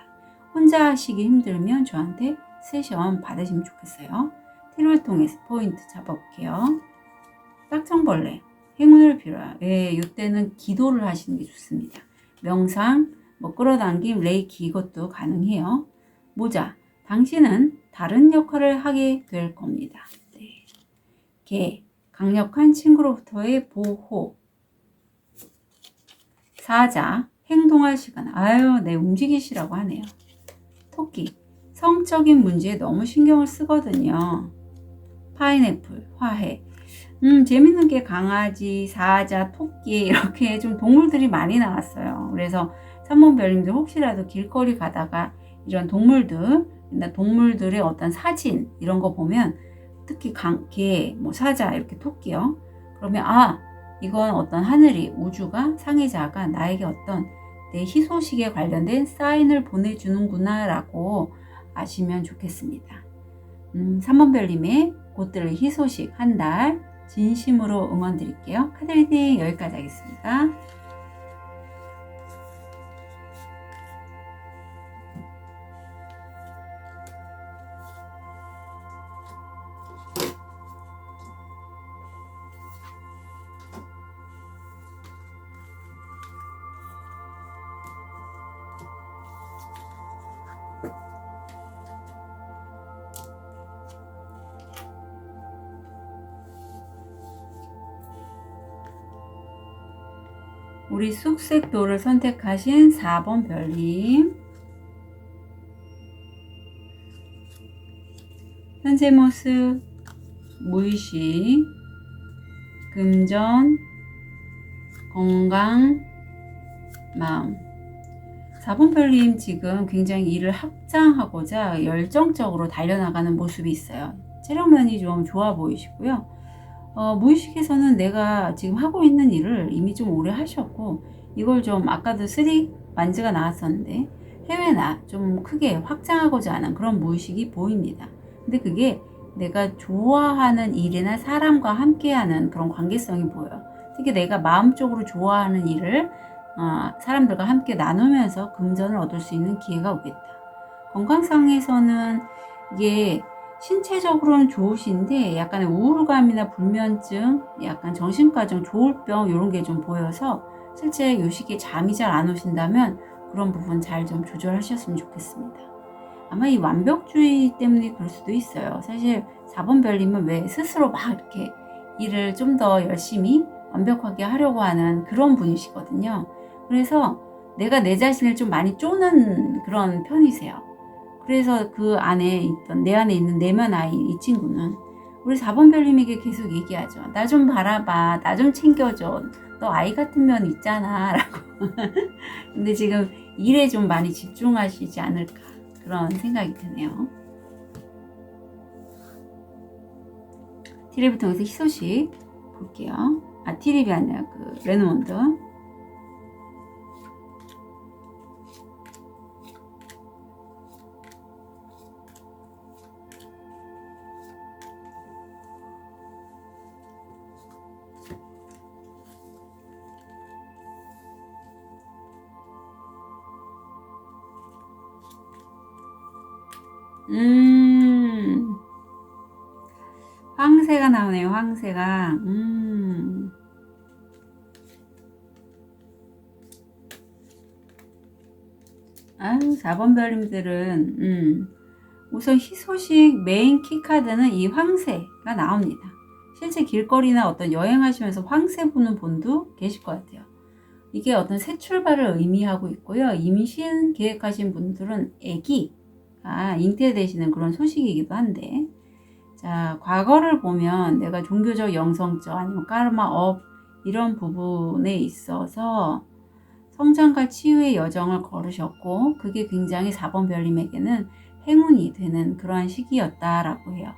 혼자 하시기 힘들면 저한테 세션 받으시면 좋겠어요. 티를 통해서 포인트 잡아볼게요. 딱정벌레, 행운을 빌어요. 이때는 기도를 하시는 게 좋습니다. 명상, 끌어당김, 레이키 이것도 가능해요. 모자, 당신은 다른 역할을 하게 될 겁니다. 개, 강력한 친구로부터의 보호. 사자, 행동할 시간. 아유, 네, 움직이시라고 하네요. 토끼, 성적인 문제에 너무 신경을 쓰거든요. 파인애플, 화해. 재밌는 게 강아지, 사자, 토끼 이렇게 좀 동물들이 많이 나왔어요. 그래서 3번 별님들 혹시라도 길거리 가다가 이런 동물들의 어떤 사진 이런 거 보면 특히 개, 뭐 사자, 이렇게 토끼요. 그러면 이건 어떤 하늘이, 우주가, 상해자가 나에게 어떤 내 희소식에 관련된 사인을 보내주는구나 라고 아시면 좋겠습니다. 3번 별님의 곧들 희소식 한 달 진심으로 응원 드릴게요. 카드 리딩 여기까지 하겠습니다. 우리 쑥색도를 선택하신 4번 별님. 현재 모습, 무의식, 금전, 건강, 마음. 4번 별님 지금 굉장히 일을 확장하고자 열정적으로 달려나가는 모습이 있어요. 체력면이 좀 좋아 보이시고요. 무의식에서는 내가 지금 하고 있는 일을 이미 좀 오래 하셨고, 이걸 좀 아까도 3만즈가 나왔었는데 해외나 좀 크게 확장하고자 하는 그런 무의식이 보입니다. 근데 그게 내가 좋아하는 일이나 사람과 함께하는 그런 관계성이 보여요. 특히 내가 마음적으로 좋아하는 일을 사람들과 함께 나누면서 금전을 얻을 수 있는 기회가 오겠다. 건강상에서는 이게 신체적으로는 좋으신데 약간의 우울감이나 불면증, 약간 정신과적 조울병 이런 게 좀 보여서 실제 요 시기에 잠이 잘 안 오신다면 그런 부분 잘 좀 조절하셨으면 좋겠습니다. 아마 이 완벽주의 때문에 그럴 수도 있어요. 사실 4번 별님은 왜 스스로 막 이렇게 일을 좀 더 열심히 완벽하게 하려고 하는 그런 분이시거든요. 그래서 내가 내 자신을 좀 많이 쪼는 그런 편이세요. 그래서 그 안에 있던, 내 안에 있는 내면 아이, 이 친구는 우리 4번 별님에게 계속 얘기하죠. 나 좀 바라봐. 나 좀 챙겨줘. 너 아이 같은 면 있잖아. 라고. 근데 지금 일에 좀 많이 집중하시지 않을까. 그런 생각이 드네요. 티립을 통해서 희소식 볼게요. 티립이 아니라 레노몬드. 황새가 나오네요. 황새가. 4번 별님들은 우선 희소식 메인 키카드는 이 황새가 나옵니다. 실제 길거리나 어떤 여행하시면서 황새 보는 분도 계실 것 같아요. 이게 어떤 새 출발을 의미하고 있고요. 임신 계획하신 분들은 아기가 잉태되시는 그런 소식이기도 한데, 자, 과거를 보면 내가 종교적, 영성적, 아니면 까르마업 이런 부분에 있어서 성장과 치유의 여정을 걸으셨고, 그게 굉장히 4번 별님에게는 행운이 되는 그러한 시기였다라고 해요.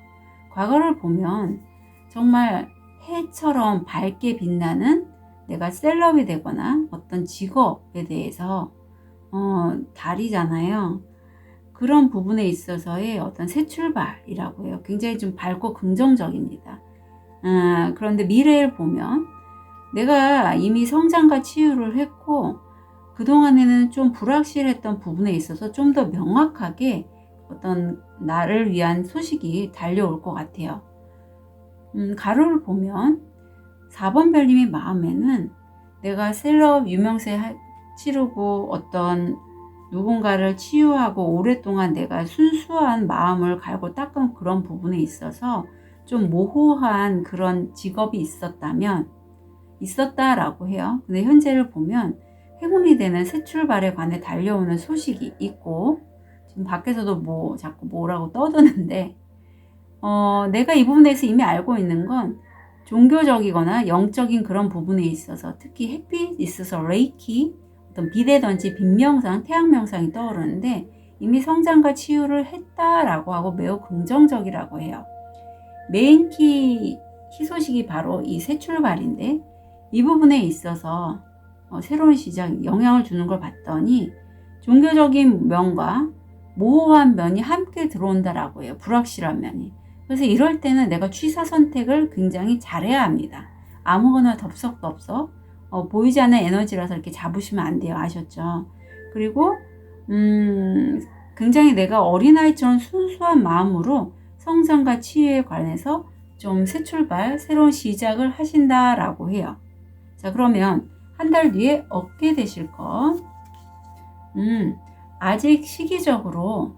과거를 보면 정말 해처럼 밝게 빛나는, 내가 셀럽이 되거나 어떤 직업에 대해서 달이잖아요. 그런 부분에 있어서의 어떤 새 출발이라고 해요. 굉장히 좀 밝고 긍정적입니다. 그런데 미래를 보면 내가 이미 성장과 치유를 했고, 그동안에는 좀 불확실했던 부분에 있어서 좀 더 명확하게 어떤 나를 위한 소식이 달려올 것 같아요. 가로를 보면 4번 별님의 마음에는 내가 셀럽 유명세 치르고 어떤 누군가를 치유하고 오랫동안 내가 순수한 마음을 갈고 닦은 그런 부분에 있어서 좀 모호한 그런 직업이 있었다라고 해요. 근데 현재를 보면 행운이 되는 새 출발에 관해 달려오는 소식이 있고, 지금 밖에서도 뭐 자꾸 뭐라고 떠드는데, 내가 이 부분에서 이미 알고 있는 건 종교적이거나 영적인 그런 부분에 있어서, 특히 햇빛 있어서 레이키, 어떤 비대던지 빛명상, 태양명상이 떠오르는데 이미 성장과 치유를 했다라고 하고 매우 긍정적이라고 해요. 메인키 희소식이 바로 이 새 출발인데, 이 부분에 있어서 새로운 시작, 영향을 주는 걸 봤더니 종교적인 면과 모호한 면이 함께 들어온다라고 해요. 불확실한 면이. 그래서 이럴 때는 내가 취사 선택을 굉장히 잘해야 합니다. 아무거나 덥석덥석 보이지 않는 에너지라서 이렇게 잡으시면 안 돼요. 아셨죠? 그리고 굉장히 내가 어린아이처럼 순수한 마음으로 성장과 치유에 관해서 좀 새 출발, 새로운 시작을 하신다라고 해요. 자, 그러면 한 달 뒤에 얻게 되실 것. 아직 시기적으로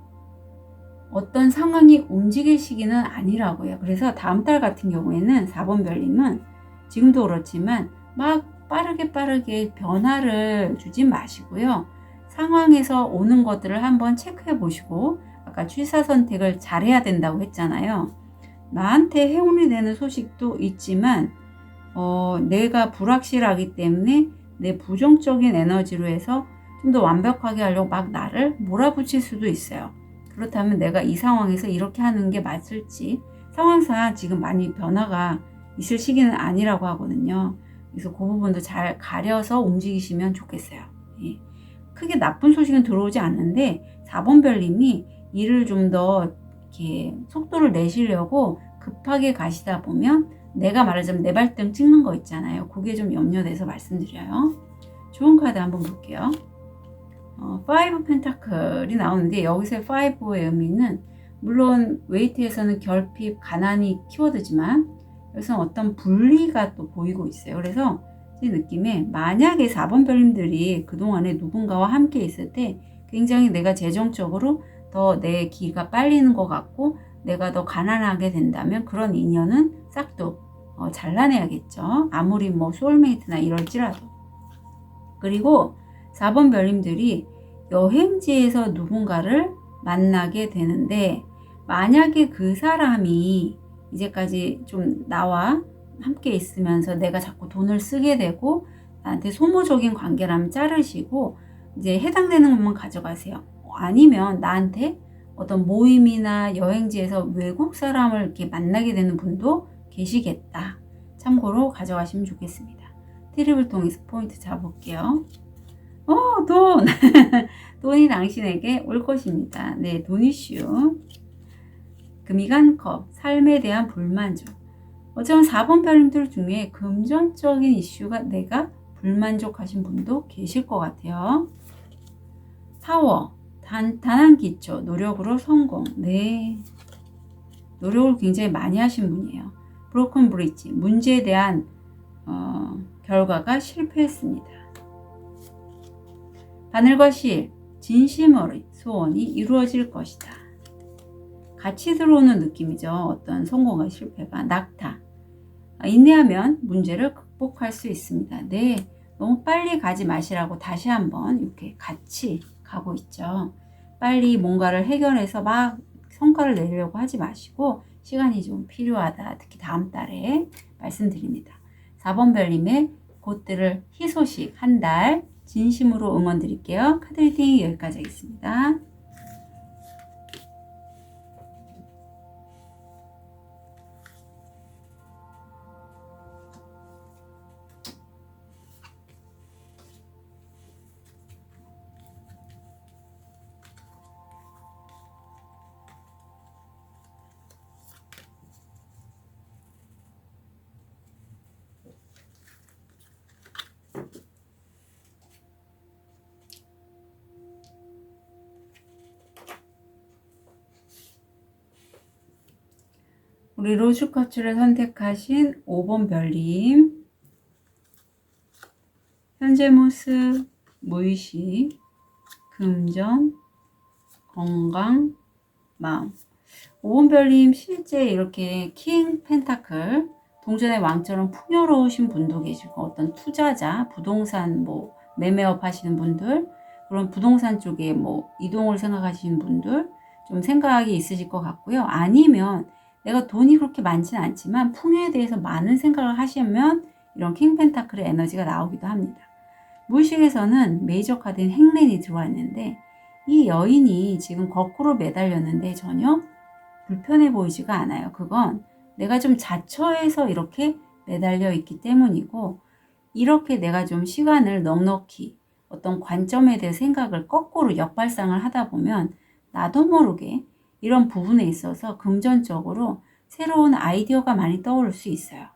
어떤 상황이 움직일 시기는 아니라고 해요. 그래서 다음 달 같은 경우에는 4번 별님은 지금도 그렇지만 막 빠르게 변화를 주지 마시고요. 상황에서 오는 것들을 한번 체크해 보시고, 아까 취사 선택을 잘해야 된다고 했잖아요. 나한테 행운이 되는 소식도 있지만 내가 불확실하기 때문에 내 부정적인 에너지로 해서 좀 더 완벽하게 하려고 막 나를 몰아붙일 수도 있어요. 그렇다면 내가 이 상황에서 이렇게 하는 게 맞을지, 상황상 지금 많이 변화가 있을 시기는 아니라고 하거든요. 그래서 그 부분도 잘 가려서 움직이시면 좋겠어요. 예. 크게 나쁜 소식은 들어오지 않는데 4번 별님이 일을 좀 더 이렇게 속도를 내시려고 급하게 가시다 보면 내가 말하자면 내 발등 찍는 거 있잖아요. 그게 좀 염려돼서 말씀드려요. 좋은 카드 한번 볼게요. 5 펜타클이 나오는데 여기서 5의 의미는 물론 웨이트에서는 결핍, 가난이 키워드지만 여기서는 어떤 분리가 또 보이고 있어요. 그래서 제 느낌에 만약에 4번 별님들이 그동안에 누군가와 함께 있을 때 굉장히 내가 재정적으로 더 내 기가 빨리는 것 같고 내가 더 가난하게 된다면 그런 인연은 싹도 잘라내야겠죠. 아무리 뭐 소울메이트나 이럴지라도. 그리고 4번 별님들이 여행지에서 누군가를 만나게 되는데, 만약에 그 사람이 이제까지 좀 나와 함께 있으면서 내가 자꾸 돈을 쓰게 되고 나한테 소모적인 관계라면 자르시고 이제 해당되는 것만 가져가세요. 아니면 나한테 어떤 모임이나 여행지에서 외국 사람을 이렇게 만나게 되는 분도 계시겠다. 참고로 가져가시면 좋겠습니다. 트립을 통해서 포인트 잡을게요. 돈! 돈이 당신에게 올 것입니다. 네, 돈 이슈. 금이 간 컵, 삶에 대한 불만족. 어쩌면 4번 별님들 중에 금전적인 이슈가 내가 불만족하신 분도 계실 것 같아요. 파워, 단단한 기초, 노력으로 성공. 네, 노력을 굉장히 많이 하신 분이에요. 브로큰 브릿지, 문제에 대한 결과가 실패했습니다. 바늘과 실, 진심어린 소원이 이루어질 것이다. 같이 들어오는 느낌이죠. 어떤 성공과 실패가. 낙타, 인내하면 문제를 극복할 수 있습니다. 네, 너무 빨리 가지 마시라고 다시 한번 이렇게 같이 가고 있죠. 빨리 뭔가를 해결해서 막 성과를 내려고 하지 마시고 시간이 좀 필요하다. 특히 다음 달에 말씀드립니다. 4번 별님의 곧들을 희소식 한 달 진심으로 응원 드릴게요. 카드 리딩 여기까지 하겠습니다. 우리 로즈쿼츠를 선택하신 5번 별님, 현재 모습, 무의식, 금전, 건강, 마음. 5번 별님 실제 이렇게 킹 펜타클, 동전의 왕처럼 풍요로우신 분도 계시고, 어떤 투자자, 부동산 뭐 매매업 하시는 분들, 그런 부동산 쪽에 뭐 이동을 생각하시는 분들 좀 생각이 있으실 것 같고요. 아니면 내가 돈이 그렇게 많지는 않지만 풍요에 대해서 많은 생각을 하시면 이런 킹 펜타클의 에너지가 나오기도 합니다. 무의식에서는 메이저 카드인 행맨이 들어와 있는데, 이 여인이 지금 거꾸로 매달렸는데 전혀 불편해 보이지가 않아요. 그건 내가 좀 자처해서 이렇게 매달려 있기 때문이고, 이렇게 내가 좀 시간을 넉넉히 어떤 관점에 대해 생각을 거꾸로 역발상을 하다 보면 나도 모르게 이런 부분에 있어서 금전적으로 새로운 아이디어가 많이 떠오를 수 있어요.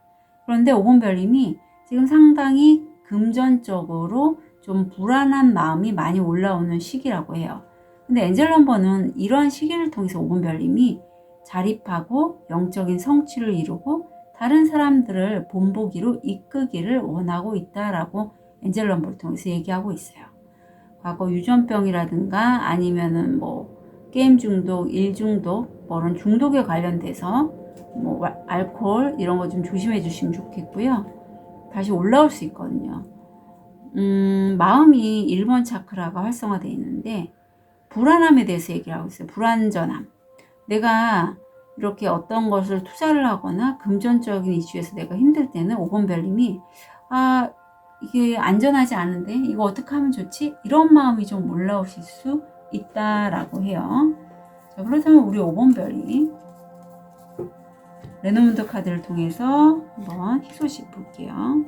그런데 5번 별님이 지금 상당히 금전적으로 좀 불안한 마음이 많이 올라오는 시기라고 해요. 근데 엔젤 넘버는 이러한 시기를 통해서 5번 별님이 자립하고 영적인 성취를 이루고 다른 사람들을 본보기로 이끄기를 원하고 있다라고 엔젤 넘버를 통해서 얘기하고 있어요. 과거 유전병이라든가 아니면은 뭐 게임 중독, 일 중독, 뭐 이런 중독에 관련돼서 뭐 알코올 이런 거 좀 조심해 주시면 좋겠고요. 다시 올라올 수 있거든요. 마음이 1번 차크라가 활성화되어 있는데 불안함에 대해서 얘기를 하고 있어요. 불안전함. 내가 이렇게 어떤 것을 투자를 하거나 금전적인 이슈에서 내가 힘들 때는 5번 별님이 이게 안전하지 않은데 이거 어떻게 하면 좋지? 이런 마음이 좀 올라오실 수 있다라고 해요. 자, 그렇다면 우리 5번 별이 레노문드 카드를 통해서 한번 희소식 볼게요.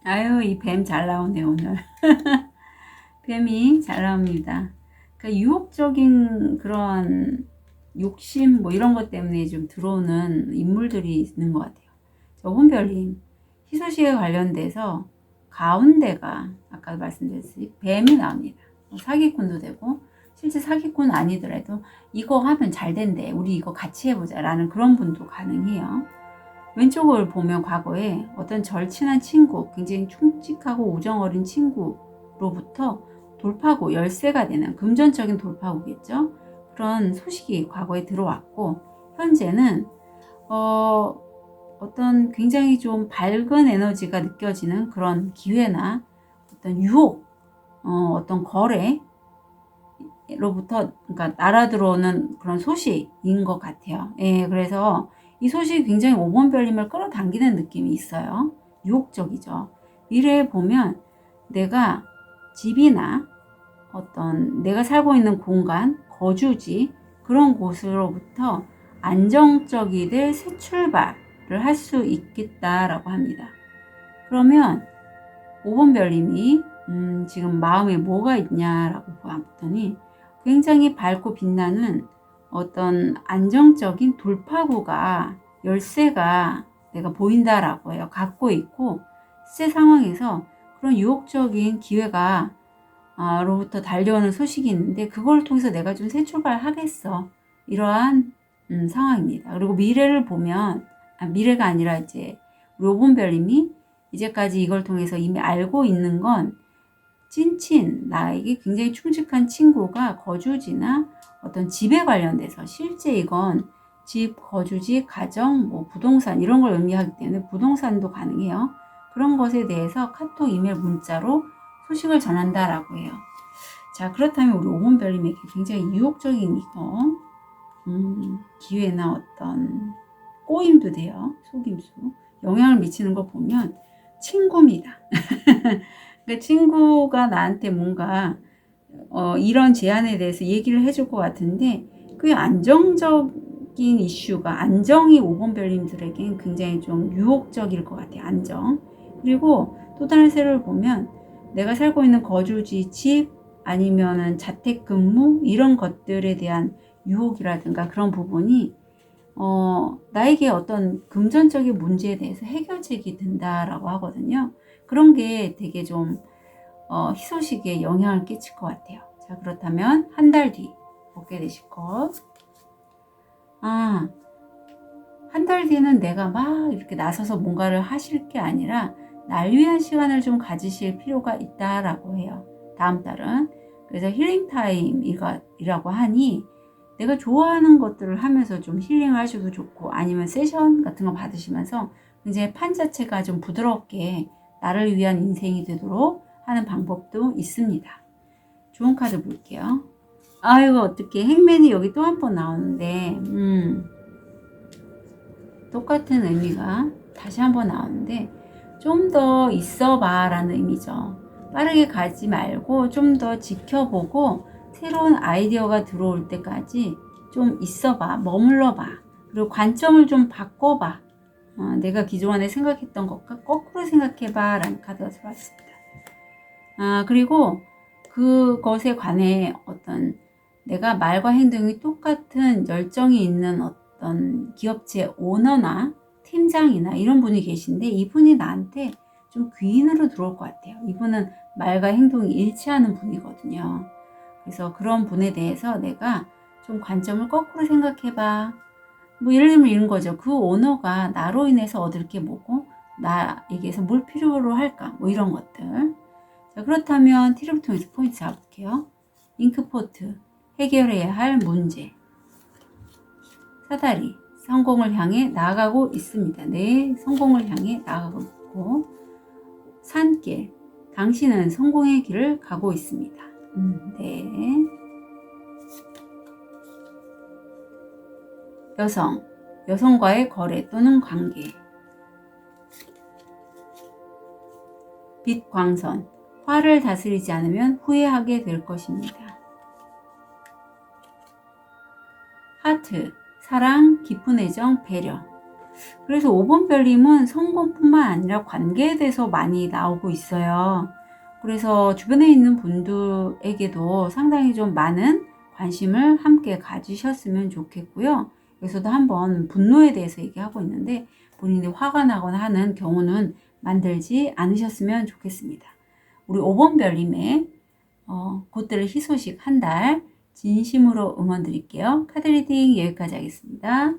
아유, 이 뱀 잘 나오네, 오늘. 뱀이 잘 나옵니다. 그러니까 유혹적인 그런 욕심, 뭐 이런 것 때문에 좀 들어오는 인물들이 있는 것 같아요. 저번 별님, 희소식에 관련돼서 가운데가, 아까 말씀드렸듯이 뱀이 나옵니다. 사기꾼도 되고, 실제 사기꾼 아니더라도 이거 하면 잘 된대. 우리 이거 같이 해보자. 라는 그런 분도 가능해요. 왼쪽을 보면 과거에 어떤 절친한 친구, 굉장히 충직하고 우정 어린 친구로부터 돌파구, 열쇠가 되는 금전적인 돌파구겠죠. 그런 소식이 과거에 들어왔고, 현재는 어떤 굉장히 좀 밝은 에너지가 느껴지는 그런 기회나 어떤 유혹, 어떤 거래로부터 그러니까 날아 들어오는 그런 소식인 것 같아요. 예, 그래서 이 소식이 굉장히 5번 별님을 끌어당기는 느낌이 있어요. 유혹적이죠. 미래에 보면 내가 집이나 어떤 내가 살고 있는 공간, 거주지 그런 곳으로부터 안정적이들 새 출발을 할 수 있겠다라고 합니다. 그러면 5번 별님이 지금 마음에 뭐가 있냐라고 봤더니 굉장히 밝고 빛나는 어떤 안정적인 돌파구가 열쇠가 내가 보인다라고 해요. 갖고 있고 실제 상황에서 그런 유혹적인 기회가 로부터 달려오는 소식이 있는데 그걸 통해서 내가 좀 새 출발하겠어. 이러한 상황입니다. 그리고 미래를 보면 미래가 아니라 이제 우리 5번 별님이 이제까지 이걸 통해서 이미 알고 있는 건 찐친 나에게 굉장히 충직한 친구가 거주지나 어떤 집에 관련돼서 실제 이건 집, 거주지, 가정, 뭐 부동산 이런 걸 의미하기 때문에 부동산도 가능해요. 그런 것에 대해서 카톡, 이메일, 문자로 소식을 전한다라고 해요. 자, 그렇다면 우리 5번 별님에게 굉장히 유혹적인 이거 기회나 어떤 꼬임도 돼요. 속임수. 영향을 미치는 거 보면 친구입니다. 그러니까 친구가 나한테 뭔가 이런 제안에 대해서 얘기를 해줄 것 같은데 그 안정적인 이슈가 안정이 5번 별님들에겐 굉장히 좀 유혹적일 것 같아요. 안정. 그리고 또 다른 세를 보면 내가 살고 있는 거주지, 집 아니면은 자택근무 이런 것들에 대한 유혹이라든가 그런 부분이 나에게 어떤 금전적인 문제에 대해서 해결책이 된다라고 하거든요. 그런 게 되게 좀 희소식에 영향을 끼칠 것 같아요. 자, 그렇다면 한 달 뒤 보게 되실 것. 한 달 뒤에는 내가 막 이렇게 나서서 뭔가를 하실 게 아니라 날 위한 시간을 좀 가지실 필요가 있다라고 해요. 다음 달은. 그래서 힐링 타임이라고 하니 내가 좋아하는 것들을 하면서 좀 힐링을 하셔도 좋고, 아니면 세션 같은 거 받으시면서 이제 판 자체가 좀 부드럽게 나를 위한 인생이 되도록 하는 방법도 있습니다. 좋은 카드 볼게요. 아이고, 어떡해. 행맨이 여기 또 한 번 나오는데, 똑같은 의미가 다시 한번 나오는데, 좀 더 있어봐 라는 의미죠. 빠르게 가지 말고 좀 더 지켜보고 새로운 아이디어가 들어올 때까지 좀 있어봐, 머물러봐. 그리고 관점을 좀 바꿔봐. 내가 기존에 생각했던 것과 거꾸로 생각해봐 라는 카드가 들어왔습니다. 그리고 그것에 관해 어떤 내가 말과 행동이 똑같은 열정이 있는 어떤 기업체 오너나 팀장이나 이런 분이 계신데, 이분이 나한테 좀 귀인으로 들어올 것 같아요. 이분은 말과 행동이 일치하는 분이거든요. 그래서 그런 분에 대해서 내가 좀 관점을 거꾸로 생각해봐. 뭐 예를 들면 이런 거죠. 그 오너가 나로 인해서 얻을 게 뭐고 나에게서 뭘 필요로 할까, 뭐 이런 것들. 자, 그렇다면 티를 통해서 포인트 잡을게요. 잉크포트, 해결해야 할 문제. 사다리, 성공을 향해 나아가고 있습니다. 네, 성공을 향해 나아가고 있고. 산길, 당신은 성공의 길을 가고 있습니다. 네. 여성, 여성과의 거래 또는 관계. 빛 광선, 화를 다스리지 않으면 후회하게 될 것입니다. 하트, 사랑, 깊은 애정, 배려. 그래서 5번 별님은 성공뿐만 아니라 관계에 대해서 많이 나오고 있어요. 그래서 주변에 있는 분들에게도 상당히 좀 많은 관심을 함께 가지셨으면 좋겠고요. 여기서도 한번 분노에 대해서 얘기하고 있는데, 본인이 화가 나거나 하는 경우는 만들지 않으셨으면 좋겠습니다. 우리 5번 별님의 곧들 희소식 한 달 진심으로 응원 드릴게요. 카드 리딩 여기까지 하겠습니다.